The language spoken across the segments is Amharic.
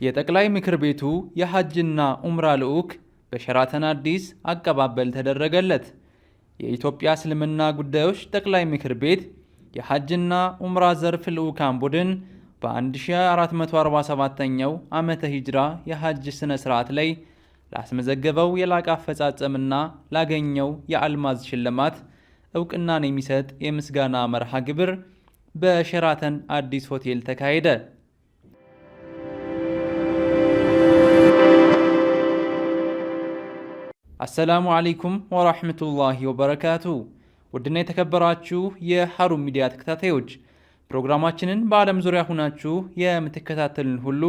የጠቅላይ ምክር ቤቱ የሐጅና ኡምራ ልዑክ በሸራተን አዲስ አቀባበል ተደረገለት። የኢትዮጵያ እስልምና ጉዳዮች ጠቅላይ ምክር ቤት የሐጅና ኡምራ ዘርፍ ልዑካን ቡድን በ1447ኛው ዓመተ ሂጅራ የሐጅ ስነ ስርዓት ላይ ላስመዘገበው የላቀ አፈጻጸምና ላገኘው የአልማዝ ሽልማት እውቅናን የሚሰጥ የምስጋና መርሃ ግብር በሸራተን አዲስ ሆቴል ተካሄደ። አሰላሙ አለይኩም ወራህመቱላሂ ወበረካቱ። ውድና የተከበራችሁ የሐሩን ሚዲያ ተከታታዮች ፕሮግራማችንን በዓለም ዙሪያ ሆናችሁ የምትከታተሉን ሁሉ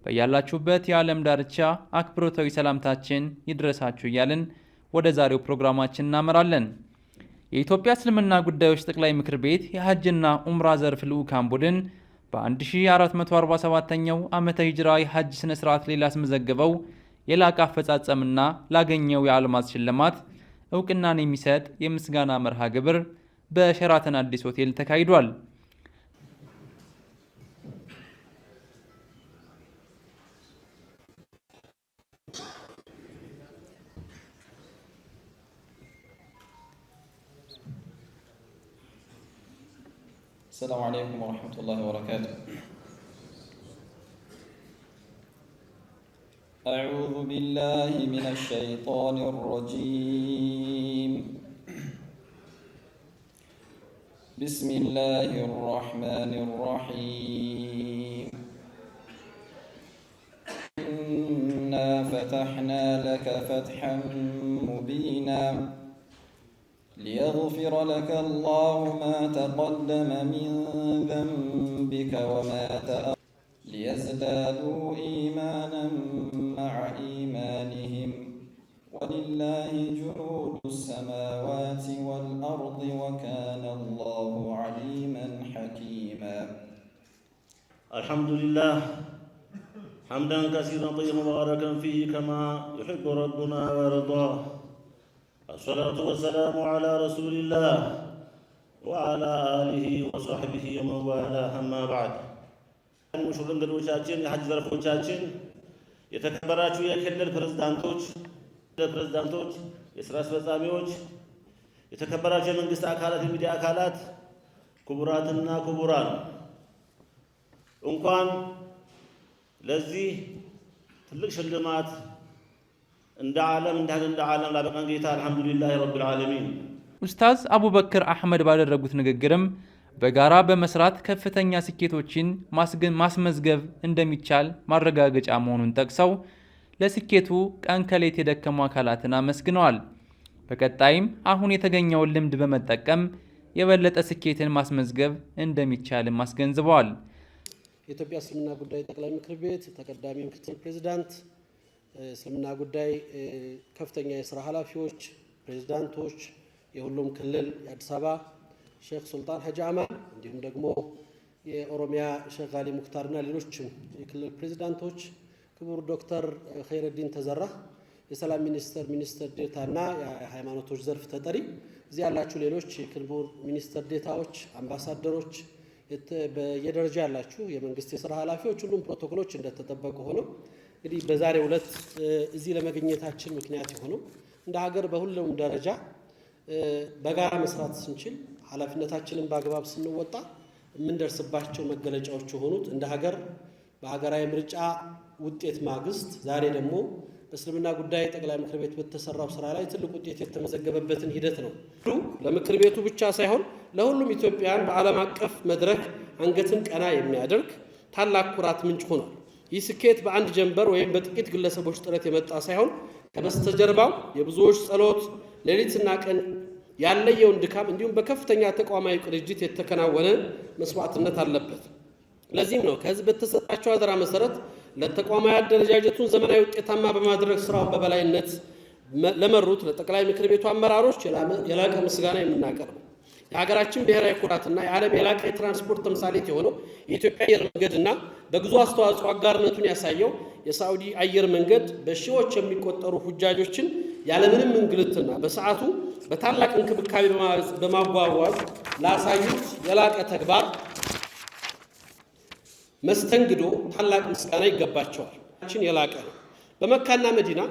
በያላችሁበት የዓለም ዳርቻ አክብሮታዊ ሰላምታችን ይድረሳችሁ እያልን ወደ ዛሬው ፕሮግራማችን እናመራለን። የኢትዮጵያ እስልምና ጉዳዮች ጠቅላይ ምክር ቤት የሐጅና ኡምራ ዘርፍ ልዑካን ቡድን በ1447ኛው ዓመተ ሂጅራ የሐጅ ስነ ስርዓት ላይ ላስመዘገበው የላቀ አፈጻጸምና ላገኘው የአልማዝ ሽልማት እውቅናን የሚሰጥ የምስጋና መርሃ ግብር በሸራተን አዲስ ሆቴል ተካሂዷል። السلام عليكم ورحمة الله وبركاته. أعوذ بالله من الشيطان الرجيم. بسم الله الرحمن الرحيم. إنا فتحنا لك فتحا مبينا ليغفر لك الله ما تقدم من ذنبك وما تأخر ليزدادوا إيمانا مع إيمانهم ولله جنود السماوات والأرض وكان الله عليما حكيما. الحمد لله حمدا كثيرا طيبا مباركا فيه كما يحب ربنا ويرضاه. الصلاة والسلام على رسول الله وعلى آله وصحبه ومن والاه أما بعد. ሙሽር እንግዶቻችን የሐጅ ዘርፎቻችን የተከበራችሁ የክልል ፕሬዝዳንቶች የሥራ አስፈጻሚዎች የተከበራችሁ የመንግስት አካላት የሚዲያ አካላት ክቡራትና ክቡራን እንኳን ለዚህ ትልቅ ሽልማት እንደ ዓለም ላበቃን ጌታ አልሐምዱሊላህ ረቢል ዓለሚን። ኡስታዝ አቡበክር አህመድ ባደረጉት ንግግርም በጋራ በመስራት ከፍተኛ ስኬቶችን ማስመዝገብ እንደሚቻል ማረጋገጫ መሆኑን ጠቅሰው ለስኬቱ ቀን ከሌት የደከሙ አካላትን አመስግነዋል። በቀጣይም አሁን የተገኘውን ልምድ በመጠቀም የበለጠ ስኬትን ማስመዝገብ እንደሚቻልም አስገንዝበዋል። የኢትዮጵያ እስልምና ጉዳይ ጠቅላይ ምክር ቤት ተቀዳሚ ምክትል ፕሬዝዳንት፣ እስልምና ጉዳይ ከፍተኛ የሥራ ኃላፊዎች፣ ፕሬዝዳንቶች፣ የሁሉም ክልል የአዲስ አበባ ሼክ ሱልጣን ሐጂ አማን እንዲሁም ደግሞ የኦሮሚያ ሼክ አሊ ሙክታርና ሌሎችም የክልል ፕሬዝዳንቶች፣ ክቡር ዶክተር ኸይረዲን ተዘራ የሰላም ሚኒስትር ዴታና የሃይማኖቶች ዘርፍ ተጠሪ፣ እዚህ ያላችሁ ሌሎች የክቡር ሚኒስትር ዴታዎች፣ አምባሳደሮች፣ በየደረጃ ያላችሁ የመንግስት የሥራ ኃላፊዎች፣ ሁሉም ፕሮቶኮሎች እንደተጠበቁ ሆነው እንግዲህ በዛሬው ዕለት እዚህ ለመገኘታችን ምክንያት የሆነው እንደ ሀገር በሁሉም ደረጃ በጋራ መስራት ስንችል ኃላፊነታችንን በአግባብ ስንወጣ የምንደርስባቸው መገለጫዎች የሆኑት እንደ ሀገር በሀገራዊ ምርጫ ውጤት ማግስት ዛሬ ደግሞ በእስልምና ጉዳይ ጠቅላይ ምክር ቤት በተሰራው ስራ ላይ ትልቅ ውጤት የተመዘገበበትን ሂደት ነው። ለምክር ቤቱ ብቻ ሳይሆን ለሁሉም ኢትዮጵያውያን በዓለም አቀፍ መድረክ አንገትን ቀና የሚያደርግ ታላቅ ኩራት ምንጭ ሆኗል። ይህ ስኬት በአንድ ጀንበር ወይም በጥቂት ግለሰቦች ጥረት የመጣ ሳይሆን ከበስተጀርባው የብዙዎች ጸሎት፣ ሌሊትና ቀን ያለየውን ድካም እንዲሁም በከፍተኛ ተቋማዊ ቅንጅት የተከናወነ መስዋዕትነት አለበት። ለዚህም ነው ከህዝብ በተሰጣቸው አደራ መሰረት ለተቋማዊ አደረጃጀቱን ዘመናዊ ውጤታማ በማድረግ ስራውን በበላይነት ለመሩት ለጠቅላይ ምክር ቤቱ አመራሮች የላቀ ምስጋና የምናቀርበው የሀገራችን ብሔራዊ ኩራትና የዓለም የላቀ የትራንስፖርት ተምሳሌት የሆነው የኢትዮጵያ አየር መንገድና በጉዞ አስተዋጽኦ አጋርነቱን ያሳየው የሳዑዲ አየር መንገድ በሺዎች የሚቆጠሩ ሁጃጆችን ያለምንም እንግልትና በሰዓቱ በታላቅ እንክብካቤ በማጓጓዝ ላሳዩት የላቀ ተግባር መስተንግዶ ታላቅ ምስጋና ይገባቸዋል። የላቀ ነው። በመካና መዲና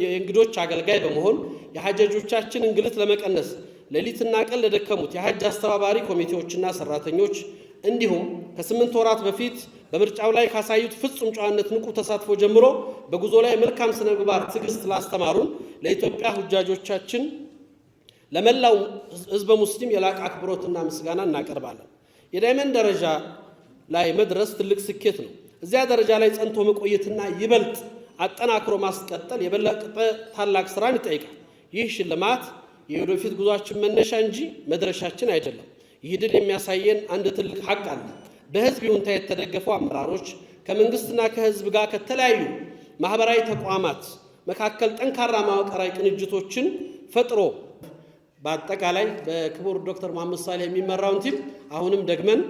የእንግዶች አገልጋይ በመሆን የሐጃጆቻችን እንግልት ለመቀነስ ሌሊትና ቀን ለደከሙት የሐጅ አስተባባሪ ኮሚቴዎችና ሰራተኞች እንዲሁም ከ8 ወራት በፊት በምርጫው ላይ ካሳዩት ፍጹም ጨዋነት ንቁ ተሳትፎ ጀምሮ በጉዞ ላይ መልካም ስነ ምግባር ትዕግስት ላስተማሩን ለኢትዮጵያ ሁጃጆቻችን ለመላው ህዝበ ሙስሊም የላቀ አክብሮትና ምስጋና እናቀርባለን። የዳይመንድ ደረጃ ላይ መድረስ ትልቅ ስኬት ነው። እዚያ ደረጃ ላይ ጸንቶ መቆየትና ይበልጥ አጠናክሮ ማስቀጠል የበለጠ ታላቅ ስራን ይጠይቃል። ይህ ሽልማት የወደፊት ጉዟችን መነሻ እንጂ መድረሻችን አይደለም። ይህ ድል የሚያሳየን አንድ ትልቅ ሐቅ አለ። በህዝብ ይሁንታ የተደገፉ አመራሮች ከመንግስትና ከህዝብ ጋር ከተለያዩ ማህበራዊ ተቋማት መካከል ጠንካራ መዋቅራዊ ቅንጅቶችን ፈጥሮ በአጠቃላይ በክቡር ዶክተር መሐመድ ሳሊህ የሚመራውን ቲም አሁንም ደግመን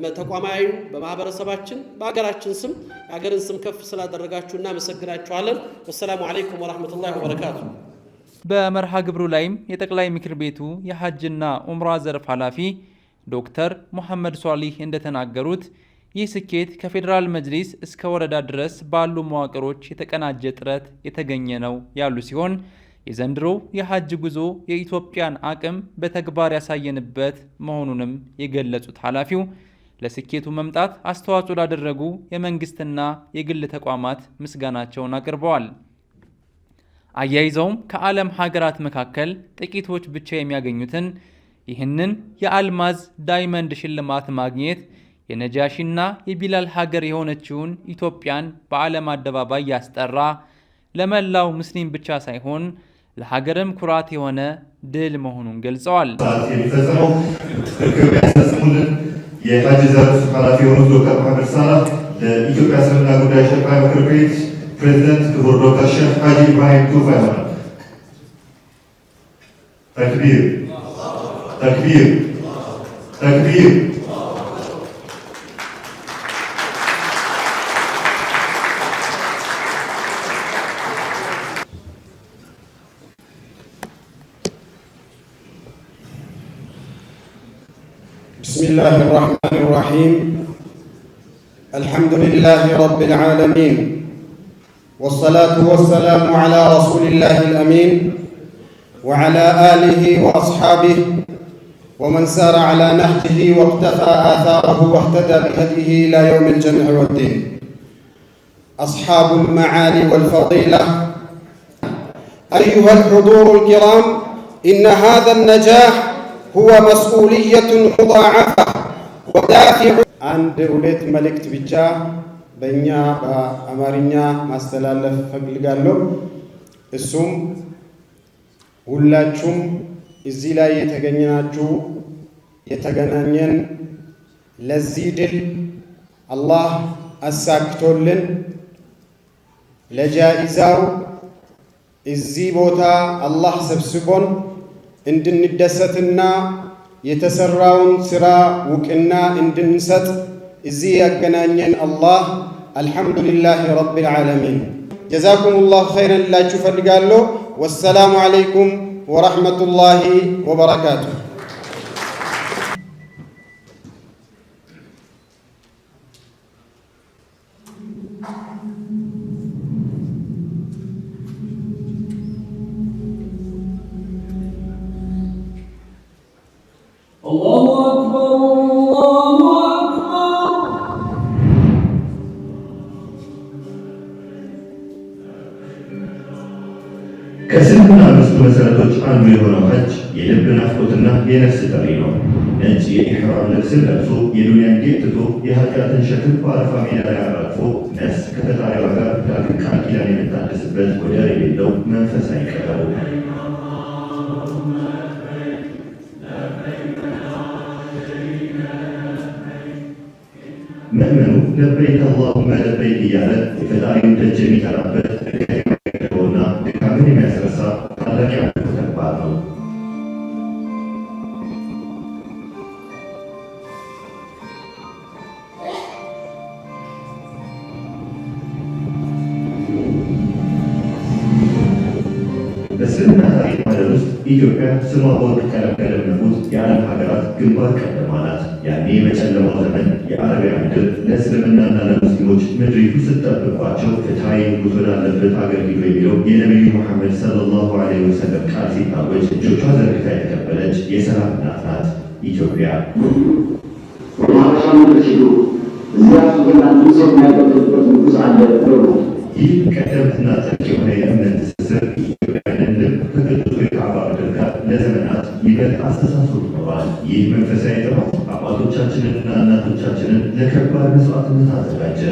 በተቋማዊ በማህበረሰባችን በአገራችን ስም የአገርን ስም ከፍ ስላደረጋችሁ እናመሰግናችኋለን። ወሰላሙ አለይኩም ወራህመቱላሂ ወበረካቱ። በመርሃ ግብሩ ላይም የጠቅላይ ምክር ቤቱ የሐጅና ዑምራ ዘርፍ ኃላፊ ዶክተር መሐመድ ሷሊህ እንደተናገሩት ይህ ስኬት ከፌዴራል መጅሊስ እስከ ወረዳ ድረስ ባሉ መዋቅሮች የተቀናጀ ጥረት የተገኘ ነው ያሉ ሲሆን የዘንድሮው የሐጅ ጉዞ የኢትዮጵያን አቅም በተግባር ያሳየንበት መሆኑንም የገለጹት ኃላፊው ለስኬቱ መምጣት አስተዋጽኦ ላደረጉ የመንግስትና የግል ተቋማት ምስጋናቸውን አቅርበዋል። አያይዘውም ከዓለም ሀገራት መካከል ጥቂቶች ብቻ የሚያገኙትን ይህንን የአልማዝ ዳይመንድ ሽልማት ማግኘት የነጃሺና የቢላል ሀገር የሆነችውን ኢትዮጵያን በዓለም አደባባይ ያስጠራ ለመላው ሙስሊም ብቻ ሳይሆን ለሀገርም ኩራት የሆነ ድል መሆኑን ገልጸዋል። የሚፈጸመው ርክብ ያስፈጽሙልን የሐጅ ዘርፍ ኃላፊ የሆኑት ዶክተር መሐመድ ሳላህ ለኢትዮጵያ እስልምና ጉዳዮች ጠቅላይ ምክር ቤት ፕሬዝዳንት ክቡር ዶክተር ሼህ ሐጂ ኢብራሂም ቱፋ ይሆናል። ተክቢር ተክቢር ተክቢር። بسم الله الرحمن الرحيم. الحمد لله رب العالمين والصلاة والسلام على رسول الله الأمين وعلى آله وأصحابه ومن سار على نهجه واقتفى آثاره واهتدى بهديه إلى يوم الجمع والدين. أصحاب المعالي والفضيلة، أيها الحضور الكرام، إن هذا النجاح هو مسؤولية مضاعفة ودافع. عند وليت ملكت بيتشا بينيا بأمارينيا ما استلالف فقلقالو السوم ሁላችሁም እዚህ ላይ የተገኘናችሁ የተገናኘን ለዚህ ድል አላህ አሳክቶልን ለጃኢዛው እዚህ ቦታ አላህ ሰብስቦን እንድንደሰትና የተሰራውን ስራ ውቅና እንድንሰጥ እዚህ ያገናኘን አላህ አልሐምዱሊላህ ረቢል ዓለሚን። ጀዛኩሙላሁ ኸይረን ላችሁ ፈልጋለሁ። ወሰላሙ አለይኩም ወረሕመቱላሂ ወበረካቱሁ። አላሁ አክበር አላሁ አክበር። ከእስልምና አምስቱ መሰረቶች አንዱ የሆነው ሐጅ የልብ ናፍቆትና የነፍስ ጥሪ ነው። ነጭ የኢሕራም ልብስን ለብሶ የዱንያን ጌጥ ትቶ የኃጢአትን ሸክም በአረፋ ሜዳ ላይ አራግፎ ነፍስ ከፈጣሪዋ ጋር ዳግም ቃል ኪዳን የምታድስበት ወደር የሌለው መንፈሳዊ ቀጠሮ። ምእመኑ ለበይክ አላሁመ ለበይክ እያለ የፈጣሪውን ደጅ የሚጠራበት እና ድካምን የሚያስረሳ ታላቅ የአምልኮ ተግባር ነው። በእስልምና ታሪክ ማህደር ውስጥ ኢትዮጵያ ስሟ በወርቅ ቀለም ከደመቁት የዓለም ሀገራት ግንባር ቀደማ ናት። ያኔ በጨለማው ዘመን የአረቢያ ምድር ለእስልምናና ለሙስሊሞች ምድሪቱ ስትጠብቋቸው ፍትሐዊ ንጉሥ ወዳለበት አገር ሂዱ የሚለው የነቢዩ ሙሐመድ ሰለላሁ ዐለይሂ ወሰለም ቃል ሲታወጅ እጆቿ ዘርግታ የተቀበለች የሰላም እናት ናት ኢትዮጵያ። የሀበሻ ምድር ሂዱ እዚያ ሱናን ሰው የሚያገለግልበት ንጉሥ አለ ብለው ነው። ይህ ቀደምትና ጥልቅ የሆነ የእምነት ትስስር ኢትዮጵያውያንን ልብ ከቅዱሱ የካዕባ ምድር ጋር ለዘመናት ይበልጥ አስተሳስሮ ኖሯል። ይህ መንፈሳዊ ጥበብ አባቶቻችንንና እናቶቻችንን ለከባድ መስዋዕትነት አዘጋጀ።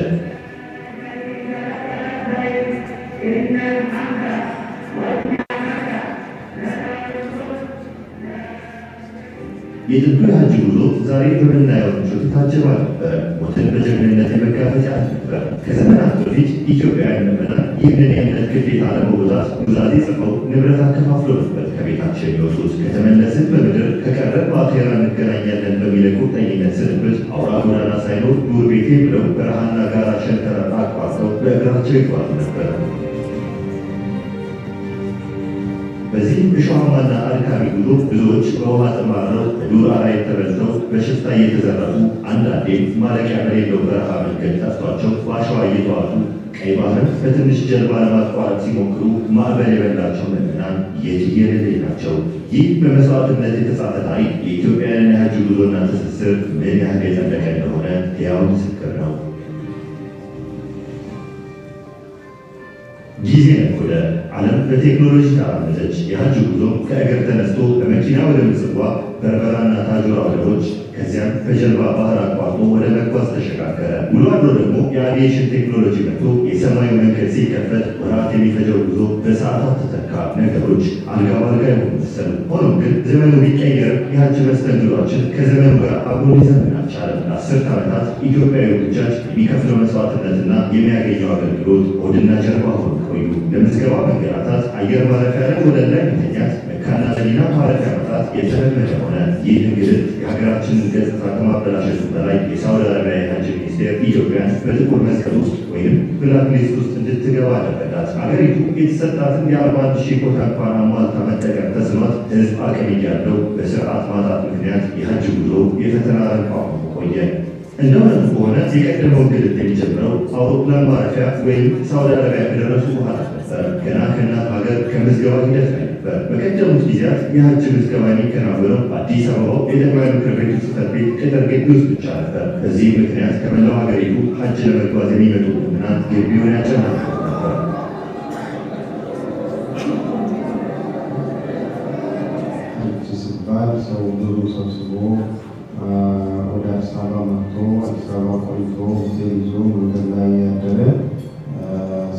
የጥንቱ የሀጅ ጉዞ ዛሬ በምናየው ምቾት የታጀበ ነበር። ሞትን በጀግንነት የመጋፈጥ ነበር። ከዘመናት በፊት ኢትዮጵያውያን ምዕመናን ይህንን የእምነት ግዴታ ለመወጣት ኑዛዜ ጽፈው ንብረት አከፋፍሎ ነበር ከቤታቸው የሚወጡት። ከተመለስን በምድር ከቀረን በአኼራ እንገናኛለን በሚል ቁርጠኝነት ስንብት አውራ ጎዳና ሳይኖር ዱር ቤቴ ብለው በረሃና ጋራ ሸንተረር አቋርጠው በእግራቸው ይጓዙ ነበር። በዚህ እሾሃማና አድካሚ ጉዞ ብዙዎች በውሃ ተማረው በዱር አራዊት ተበልተው በሽፍታ እየተዘረፉ አንዳንዴም ማለቂያ በሌለው በረሃ መንገድ ጠፍቷቸው በአሸዋ እየተዋጡ ቀይ ባህርን በትንሽ ጀልባ ለማቋረጥ ሲሞክሩ ማዕበል የበላቸው ምዕመናን የትየለሌ ናቸው። ይህ በመስዋዕትነት የተጻፈ ታሪክ የኢትዮጵያውያን የሀጅ ጉዞና ትስስር ምን ያህል የጸደቀ እንደሆነ ሕያው ምስክር ነው። ጊዜ ነጎደ። ዓለም በቴክኖሎጂ ተራመደች። የሀጅ ጉዞ ከእግር ተነስቶ በመኪና ወደ ምጽዋ፣ በርበራና ታጆራ ወደቦች ከዚያም በጀልባ ባህር አቋርጦ ወደ መጓዝ ተሸጋገረ። ውሎ አድሮ ደግሞ የአቪዬሽን ቴክኖሎጂ መጥቶ የሰማዩ መንገድ ሲከፈት ወራት የሚፈጀው ጉዞ በሰዓታት ተተካ። ነገሮች አልጋ ባልጋ የሆኑ መሰሉ። ሆኖም ግን ዘመኑ ቢቀየርም የሀጅ መስተንግዷችን ከዘመኑ ጋር አብሮ ሊዘምን አልቻለም። ለአስርት ዓመታት ኢትዮጵያዊ ሁጃጅ የሚከፍለው መስዋዕትነትና የሚያገኘው አገልግሎት ሆድና ጀርባ ሆኑ ቆዩ። ለምዝገባ መንገላታት፣ አየር ማረፊያ ላይ ወለል ላይ መተኛት፣ መካና መዲና ማረፊያ መጣት የተለመደ ሆነ። ይህ እንግልት የሀገራችንን ገጽታ ከማበላሸቱ በላይ የሳውዲ አረቢያ የሀጅ ሚኒስቴር ኢትዮጵያን በጥቁር መስቀል ውስጥ ወይም ብላክ ሊስት ውስጥ እንድትገባ አደረጋት። አገሪቱ የተሰጣትን የ41 ሺህ ኮታ እንኳን አሟልታ መጠቀም ተስኗት ህዝብ አቅም እያለው በስርዓት ማጣት ምክንያት የሀጅ ጉዞ የፈተና ረንቋ ቆየ። እንደ እውነቱ ከሆነ የቀደመው እንግልት የሚጀምረው አውሮፕላን ማረፊያ ወይም ሳውዲ አረቢያ ከደረሱ በኋላ ነበር። ገና ከእናት ሀገር ከምዝገባ ሂደት ላይ ነበር። በቀደሙት ጊዜያት የሀጅ ምዝገባ የሚከናወነው በአዲስ አበባው የጠቅላይ ምክር ቤቱ ጽሕፈት ቤት ቅጥር ግቢ ውስጥ ብቻ ነበር። በዚህ ምክንያት ከመላው ሀገሪቱ ሀጅ ለመጓዝ የሚመጡ ምዕመናን ግቢውን ያጨናንቁ ነበር። ሀጅ ሲባል ሰው ብዙ ሰብስቦ ወደ አዲስ አበባ መጥቶ አዲስ አበባ ቆይቶ ሆቴል ይዞ መንገድ ላይ ያደረ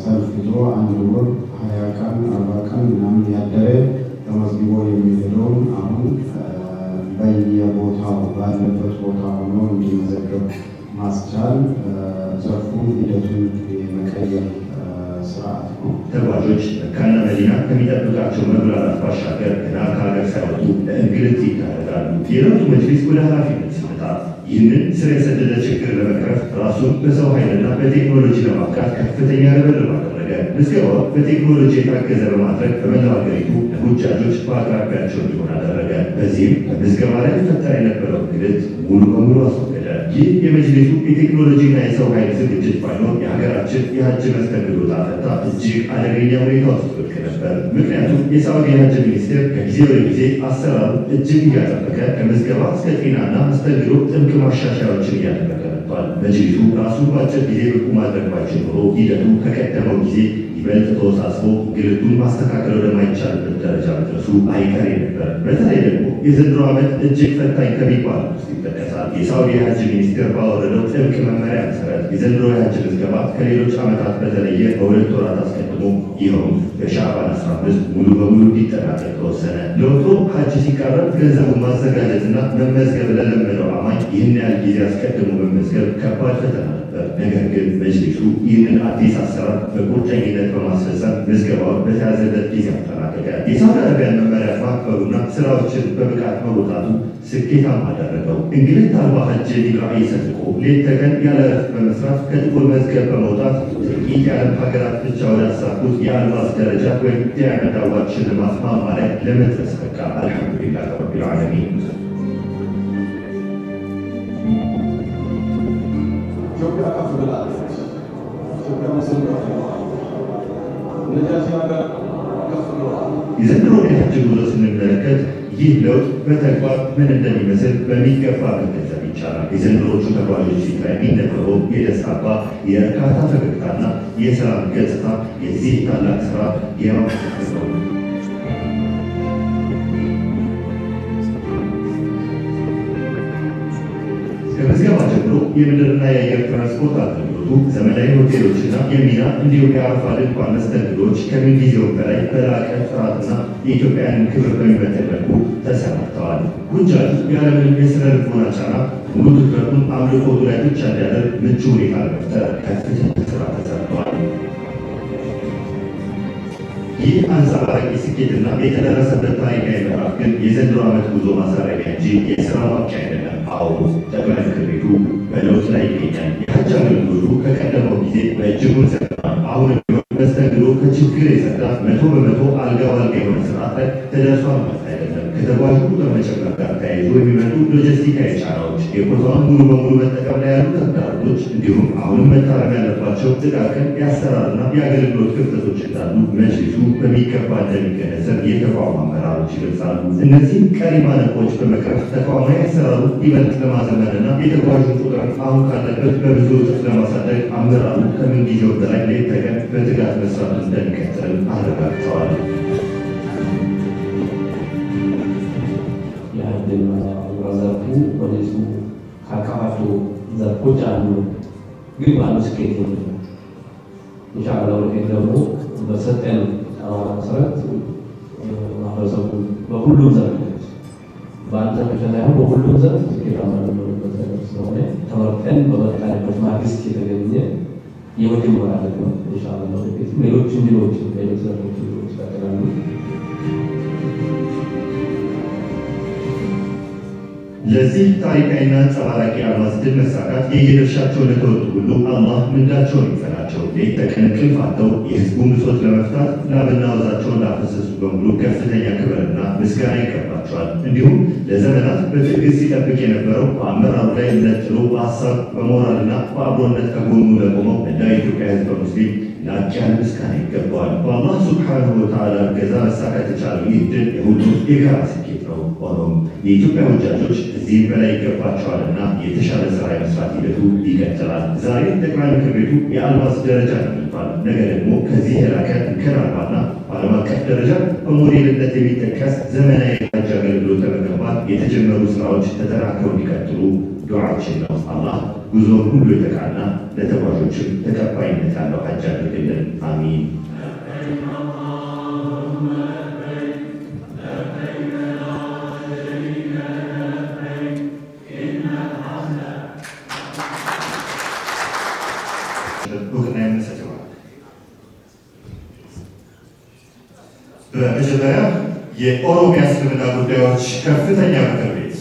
ሰልፍ ይዞ 1 ወር 20 ቀን 40 ቀን ምናምን ያደረ ተመዝግቦ የሚሄደውን አሁን በየቦታው ባለበት ቦታ ሆኖ እንዲመዘገብ ማስቻል ዘርፉን ሂደቱን የመቀየር ስርዓት ነው። ተጓዦች መካና መዲና ከሚጠብቃቸው መጉላላት ባሻገር ገና ከሀገር ሳይወጡ ለእንግልት ይዳረጋሉ። የለውጡ መጅሊስ ወደ ኃላፊነት ሲመጣ ይህንን ስር የሰደደ ችግር ለመቅረፍ ራሱን በሰው ኃይልና በቴክኖሎጂ ለማብቃት ከፍተኛ ርብርብ አደረገ። ምዝገባው በቴክኖሎጂ የታገዘ በማድረግ በመላው ሀገሪቱ ለሁጃጆች በአቅራቢያቸው እንዲሆን አደረገ። በዚህም በምዝገባ ላይ ተፈጠረ የነበረው እንግልት ሙሉ በሙሉ አስወገደ። ይህ የመጅሊሱ የቴክኖሎጂና የሰው ኃይል ዝግጅት ባይኖር የሀገራችን የሀጅ መስተንግዶ ዕጣ ፈንታ እጅግ አደገኛ ሁኔታ ውስጥ ወድቅ ነበር። ምክንያቱም የሳዑዲ የሀጅ ሚኒስቴር ከጊዜ ወደ ጊዜ አሰራሩ እጅግ እያጠበቀ ከምዝገባ እስከ ጤናና መስተንግዶ ጥብቅ ማሻሻያዎችን እያደረገ መጥቷል። መጅሊሱ ራሱን በአጭር ጊዜ ብቁ ማድረግ ባይችል ኖሮ ሂደቱ ከቀደመው ጊዜ ይበልጥ ተወሳስቦ እንግልቱን ማስተካከል ወደማይቻልበት ደረጃ መድረሱ አይቀሬ ነበር። በተለይ ደግሞ የዘንድሮ ዓመት እጅግ ፈታኝ ከሚባሉት ውስጥ ይጠቀሳል። የሳዑዲ የሀጅ ሚኒስቴር ባወረደው ጥብቅ መመሪያ መሰረት የዘንድሮ የሀጅ ምዝገባ ከሌሎች ዓመታት በተለየ በ2 ወራት አስቀድሞ ይኸውም በሻዕባን 15 ሙሉ በሙሉ እንዲጠናቀቅ ተወሰነ። ለወትሮ ሀጅ ሲቃረብ ገንዘቡን ማዘጋጀትና መመዝገብ ለለመደው አማኝ ይህን ያህል ጊዜ አስቀድሞ መመዝገብ ከባድ ፈተና ነበር። ነገር ግን መጅሊሱ ይህንን አዲስ አሰራር በቁርጠኝነት በማስፈጸም ምዝገባውን በተያዘለት ጊዜ አጠናቀቀ። የሳውዲ አረቢያን መመሪያ ማክበሩና ስራዎችን በብቃት መወጣቱ ስኬታማ አደረገው። እንግልት አልባ ሀጅ የሚል ራዕይ ሰንቆ ሌት ተቀን ያለ እረፍት በመስራት ከጥቁር መዝገብ በመውጣት ጥቂት የዓለም ሀገራት ብቻ ወዳሳኩት የአልማዝ ደረጃ ወይም የዓመት አዋጅ ሽልማት ማማ ላይ ለመድረስ በቃ። አልሐምዱሊላህ ረቢል ዓለሚን። ኢትዮጵያ ከፍ ብላለች። ኢትዮጵያ መስሎ ነጃሺ ሀገር ከፍ ብለዋል። የዘንድሮውን የሐጅ ጉዞ ስንመለከት ይህ ለውጥ በተግባር ምን እንደሚመስል በሚገባ መገንዘብ ይቻላል። የዘንድሮቹ ተጓዦች ፊት ላይ የሚነበበው የደስታ እንባ፣ የእርካታ ፈገግታና የሰላም ገጽታ የዚህ ታላቅ ስራ የማመሰግን ነው። ከምዝገባ ጀምሮ የምድርና የአየር ትራንስፖርት አገልግሎቱ፣ ዘመናዊ ሆቴሎችና የሚና እንዲሁም የአረፋ ድንኳን መስተንግዶች ከምንጊዜውም በላይ በላቀ ጥራትና የኢትዮጵያውያንን ክብር በሚመጥን መልኩ ተሰናድተዋል። ሁጃጁ ያለምንም የስነ ልቦና ጫና ሙሉ ትኩረቱን አምልኮቱ ላይ ብቻ እንዲያደርግ ምቹ ሁኔታ ለመፍጠር ከፍተኛ ስራ ተሰርተዋል። ይህ አንጸባራቂ ስኬትና የተደረሰበት ታሪካዊ ምዕራፍ ግን የዘንድሮ ዓመት ጉዞ ማሳረጊያ እንጂ የስራ ማብቂያ አይደለም። አዎ ጠቅላይ ምክር ቤቱ በለውጥ ላይ ይገኛል። የሐጅ አገልግሎቱ ከቀደመው ጊዜ በእጅጉ ዘግቷል። አሁን መስተንግዶ ከችግር የጸዳ 100% አልጋ ባልጋ የሆነ ስርዓት ላይ ተደርሷል ማለት አይደለም። ከተጓዡ ቁጥር መጨመር ጋር ተያይዞ የሚመጡ ሎጂስቲካዊ ጫናዎች፣ የቦታውን ሙሉ በሙሉ መጠቀም ላይ ያሉ ተግዳሮቶች እንዲሁም አሁንም መታረም ያለባቸው ጥቃቅን የአሰራርና የአገልግሎት ክፍተቶች እንዳሉ መጅሊሱ በሚገባ እንደሚገነዘብ የተቋሙ አመራሮች ይገልጻሉ። እነዚህም ቀሪ ማነቆች በመቅረፍ ተቋማዊ አሰራሩ ይበልጥ ለማዘመንና የተጓዡን ቁጥር አሁን ካለበት በብዙ እጥፍ ለማሳደግ አመራሩ ከምንጊዜው በላይ ሌት ተቀን በትጋት መስራት እንደሚቀጥል አረጋግጠዋል። ዘርፉ ወደሱ ካቀፋቸው ዘርፎች አንዱ ግን ባለው ስኬት ኢንሻአላህ ወደፊት ደግሞ በሰጠን መሰረት ማህበረሰቡ በሁሉም ዘርፍ በአንድ ዘርፍ ሳይሆን በሁሉም ዘርፍ ስኬታማ የሚሆንበት ነገር ስለሆነ ተመርጠን በመጣንበት ማግስት የተገኘ የመጀመሪያ ነው። ኢንሻአላህ ወደፊት ሌሎች ዘርፎች ይቀጥላሉ። ለዚህ ታሪካዊና አንጸባራቂ አልማዝ ድል መሳካት የየድርሻቸውን ለተወጡ ሁሉ አላህ ምንዳቸውን ይክፈላቸው። ሌት ተቀን እንቅልፍ አጥተው የህዝቡን ብሶት ለመፍታት ላብና ወዛቸውን ላፈሰሱ በሙሉ ከፍተኛ ክብርና ምስጋና ይገባቸዋል። እንዲሁም ለዘመናት በትዕግስት ሲጠብቅ የነበረው በአመራሩ ላይ እምነት ጥሎ በሀሳብ በሞራልና በአብሮነት ከጎኑ ለቆመው እንደ ኢትዮጵያ ህዝበ ሙስሊም ላቅ ያለ ምስጋና ይገባዋል። በአላህ ሱብሓነሁ ወተዓላ እገዛ መሳካት የቻለው ይህ ድል የሁሉም የጋራ ስኬት ነው። ሆኖም የኢትዮጵያ ሁጃጆች እዚህም በላይ ይገባቸዋልና የተሻለ ስራ የመስራት ሂደቱ ይቀጥላል። ዛሬ ጠቅላይ ምክር ቤቱ የአልማዝ ደረጃ ነው የሚባል ነገ ደግሞ ከዚህ የላቀ እንከን አልባና በዓለም አቀፍ ደረጃ በሞዴልነት የሚጠቀስ ዘመናዊ የሐጅ አገልግሎት ለመገንባት የተጀመሩ ስራዎች ተጠናክረው እንዲቀጥሉ ዱዓችን ነው። አላህ ጉዞውን ሁሉ የተቃና ለተጓዦችም ተቀባይነት ያለው ሐጅ አድርግልን። አሚን። በመጀመሪያ የኦሮሚያ እስልምና ጉዳዮች ከፍተኛ ምክር ቤት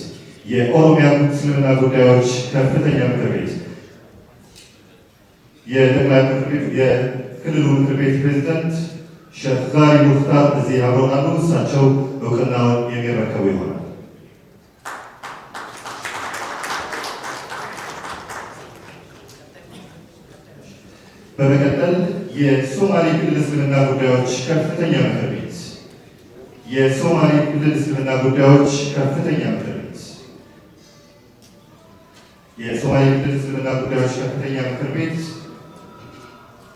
የኦሮሚያ እስልምና ጉዳዮች ከፍተኛ ምክር ቤት የጠቅላይ ምክር ቤት የክልሉ ምክር ቤት ፕሬዝዳንት ሼክ ዛሪ ሙፍታር እዚህ አብረውን አሉ። እሳቸው እውቅናውን የሚረከቡ ይሆናል። በመቀጠል የሶማሌ ክልል እስልምና ጉዳዮች ከፍተኛ ምክር ቤት የሶማሌ ክልል እስልምና ጉዳዮች ከፍተኛ ምክር ቤት የሶማሌ ክልል እስልምና ጉዳዮች ከፍተኛ ምክር ቤት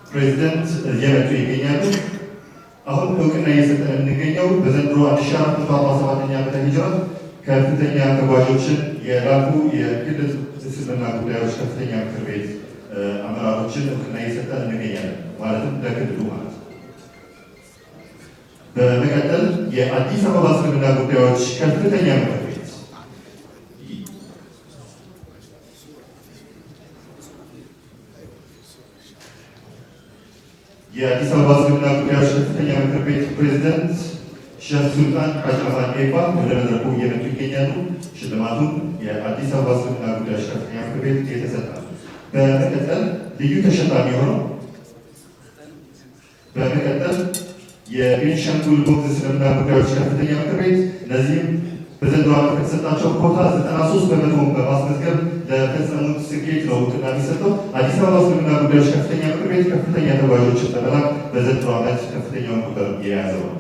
ፕሬዝዳንት እየመጡ ይገኛሉ። አሁን እውቅና እየሰጠን የምንገኘው በዘንድሮ 1447ኛ ዓመተ ሂጅራ ከፍተኛ ተጓዦችን የላኩ የክልል እስልምና ጉዳዮች ከፍተኛ ምክር ቤት አመራሮችን እውቅና እየሰጠን እንገኛለን። ማለትም ለክልሉ ማለት ነው። በመቀጠል የአዲስ አበባ እስልምና ጉዳዮች ከፍተኛ ምክር ቤት የአዲስ አበባ እስልምና ጉዳዮች ከፍተኛ ምክር ቤት ፕሬዝዳንት ሼህ ሱልጣን ሐጂ ሐሰን ኤባ ወደ መድረኩ እየመጡ ይገኛሉ። ሽልማቱን የአዲስ አበባ እስልምና ጉዳዮች ከፍተኛ ምክር ቤት የተሰጠ። በመቀጠል ልዩ ተሸላሚ ሆነው የቤንሻንጉል ጉሙዝ እስልምና ጉዳዮች ከፍተኛ ምክር ቤት እነዚህም በዘንድሮ ዓመት ከተሰጣቸው ኮታ 93 በመቶ በማስመዝገብ ለፈጸሙት ስኬት ነው እውቅና የሚሰጠው። አዲስ አበባ እስልምና ጉዳዮች ከፍተኛ ምክር ቤት ከፍተኛ ተጓዦችን በመላክ በዘንድሮ ዓመት ከፍተኛውን ቁጥር የያዘው ነው።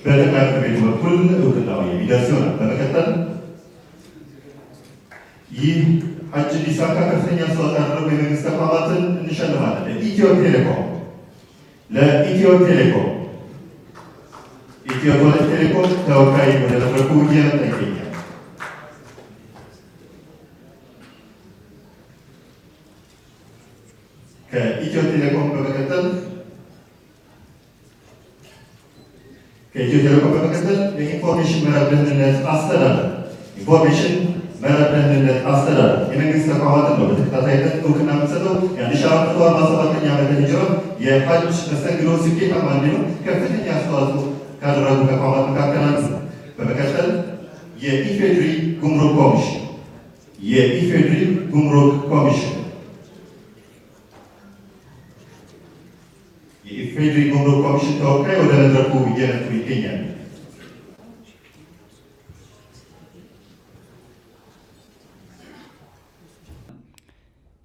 በጠቅላይ ምክር ቤቱ በኩል እውቅናው የሚደርስ ይሆናል። በመቀጠል ይህ ሐጅ እንዲሳካ ከፍተኛ አስተዋጽኦ ያደረጉ የመንግስት ተቋማትን እንሸልማለን። ለኢትዮ ቴሌኮም ተወካይ ወደ መድረኩ እየመጣ ይገኛል። ከኢትዮ ቴሌኮም በመቀጠል የኢንፎርሜሽን መረብ ደህንነት አስተዳደር የመንግስት ተቋማትን ነው በተከታታይነት እውቅና የምንሰጠው። የ1447ኛ ዓመተ ሂጅራ የሐጅ መስተንግዶ ስኬታማ እንዲሆን ከፍተኛ አስተዋጽኦ ካደረጉ ተቋማት መካከል አንዱ ነው። በመቀጠል የኢፌድሪ ጉምሩክ ኮሚሽን ተወካይ ወደ መድረኩ እየመጡ ይገኛል።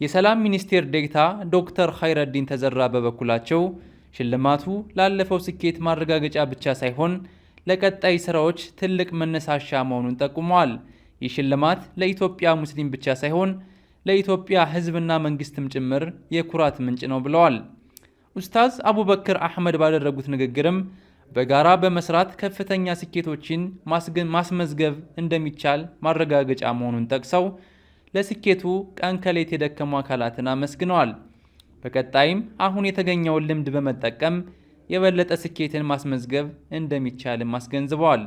የሰላም ሚኒስቴር ዴኤታ ዶክተር ኸይረዲን ተዘራ በበኩላቸው ሽልማቱ ላለፈው ስኬት ማረጋገጫ ብቻ ሳይሆን ለቀጣይ ስራዎች ትልቅ መነሳሻ መሆኑን ጠቁመዋል። ይህ ሽልማት ለኢትዮጵያ ሙስሊም ብቻ ሳይሆን ለኢትዮጵያ ሕዝብና መንግስትም ጭምር የኩራት ምንጭ ነው ብለዋል። ኡስታዝ አቡበክር አህመድ ባደረጉት ንግግርም በጋራ በመስራት ከፍተኛ ስኬቶችን ማስመዝገብ እንደሚቻል ማረጋገጫ መሆኑን ጠቅሰው ለስኬቱ ቀን ከሌት የደከሙ አካላትን አመስግነዋል። በቀጣይም አሁን የተገኘውን ልምድ በመጠቀም የበለጠ ስኬትን ማስመዝገብ እንደሚቻልም አስገንዝበዋል።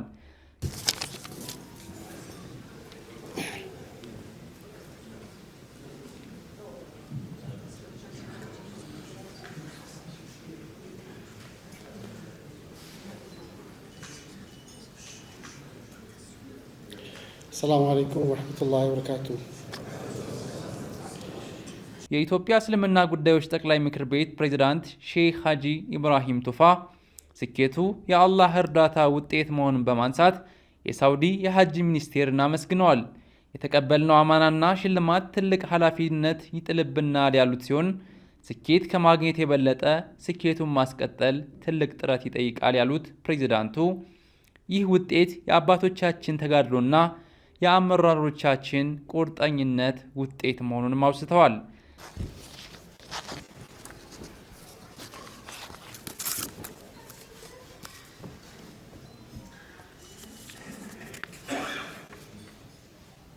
السلام عليكم ورحمة الله وبركاته. የኢትዮጵያ እስልምና ጉዳዮች ጠቅላይ ምክር ቤት ፕሬዝዳንት ሼህ ሀጂ ኢብራሂም ቱፋ ስኬቱ የአላህ እርዳታ ውጤት መሆኑን በማንሳት የሳውዲ የሐጅ ሚኒስቴርን አመስግነዋል። የተቀበልነው አማናና ሽልማት ትልቅ ኃላፊነት ይጥልብናል ያሉት ሲሆን ስኬት ከማግኘት የበለጠ ስኬቱን ማስቀጠል ትልቅ ጥረት ይጠይቃል ያሉት ፕሬዝዳንቱ ይህ ውጤት የአባቶቻችን ተጋድሎና የአመራሮቻችን ቁርጠኝነት ውጤት መሆኑንም አውስተዋል።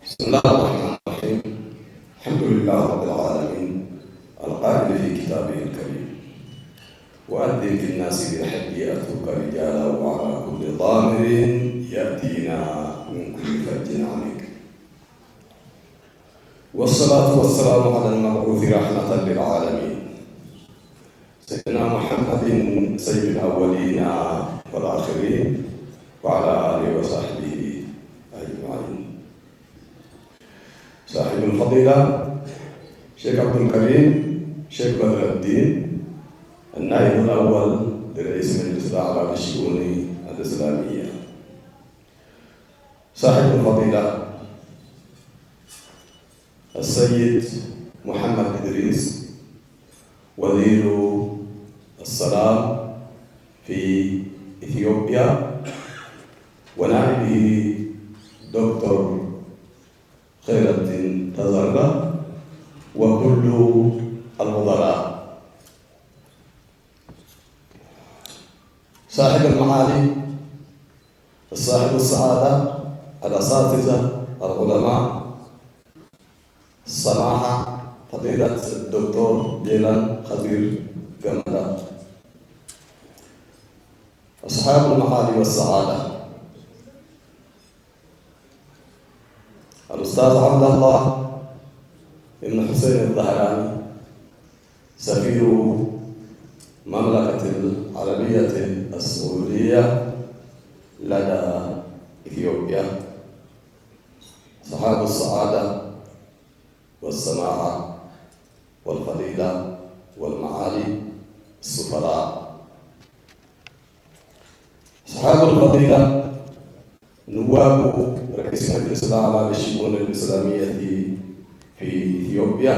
بسم الله الرحمن الرحيم. الحمد لله رب العالمين القائل في كتابه الكريم وأذن في الناس بالحج يأتوك رجالا وعلى كل ضامر يأتينا من كل فج عميق. والصلاة والسلام على المبعوث رحمة للعالمين سيدنا محمد سيد الأولين والآخرين وعلى آله وصحبه أجمعين. صاحب الفضيلة شيخ عبد الكريم شيخ بدر الدين النائب الأول لرئيس مجلس الأعلى للشؤون الإسلامية. صاحب الفضيلة السيد محمد إدريس وزير السلام في إثيوبيا ونائبه دكتور خيرالدين تزرع وكل الوزراء. صاحب المعالي صاحب السعادة الأساتذة العلماء السماحة فضيلة الدكتور جيلان خضير جمالات. أصحاب المعالي والسعادة الأستاذ عبد الله بن حسين الظهراني سفير مملكة العربية السعودية لدى إثيوبيا. صحاب السعادة والسماحة والفضيلة والمعالي السفراء، صحاب الفضيلة نواب رئيس مجلس الأعلى للشؤون الإسلامية في إثيوبيا،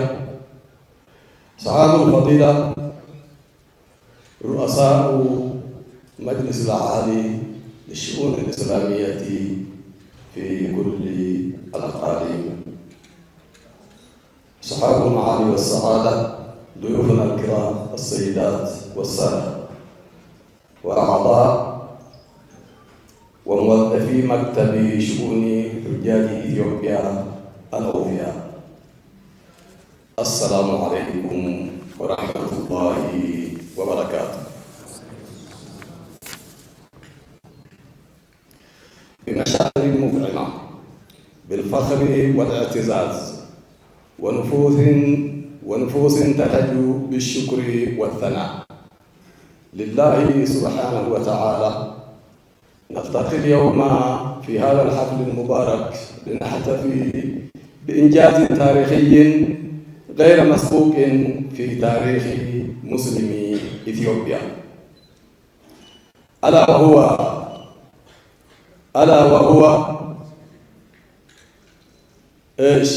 صحاب الفضيلة رؤساء مجلس الأعالي للشؤون الإسلامية في كل الأقاليم، صحاب المعالي والسعادة، ضيوفنا الكرام السيدات والسادة، وأعضاء وموظفي مكتب شؤون حجاج إثيوبيا الأوفياء، السلام عليكم ورحمة الله وبركاته. بمشاعر مفعمة بالفخر والاعتزاز ونفوس تهج بالشكر والثناء لله سبحانه وتعالى، نلتقي اليوم في هذا الحفل المبارك لنحتفي بإنجاز تاريخي غير مسبوق في تاريخ مسلمي إثيوبيا، ألا وهو إيش؟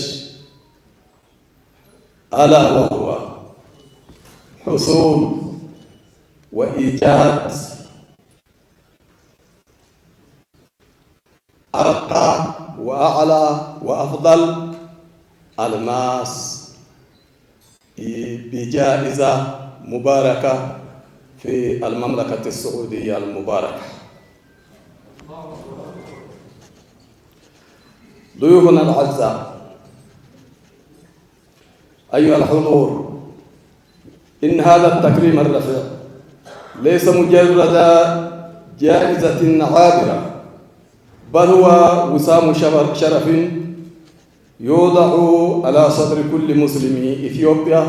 ألا وهو حصول وإيجاد أرقى وأعلى وأفضل ألماس بجائزة مباركة في المملكة السعودية المباركة. ضيوفنا الأعزاء، أيها الحضور، إن هذا التكريم الرفيع ليس مجرد جائزة عابرة، بل هو وسام شرف يوضع على صدر كل مسلم إثيوبيا።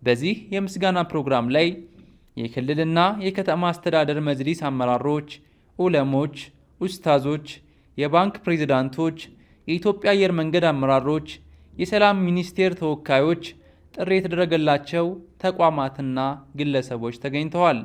በዚህ የምስጋና ፕሮግራም ላይ የክልልና የከተማ አስተዳደር መጅሊስ አመራሮች፣ ዑለሞች፣ ኡስታዞች፣ የባንክ ፕሬዝዳንቶች፣ የኢትዮጵያ አየር መንገድ አመራሮች፣ የሰላም ሚኒስቴር ተወካዮች፣ ጥሪ የተደረገላቸው ተቋማትና ግለሰቦች ተገኝተዋል።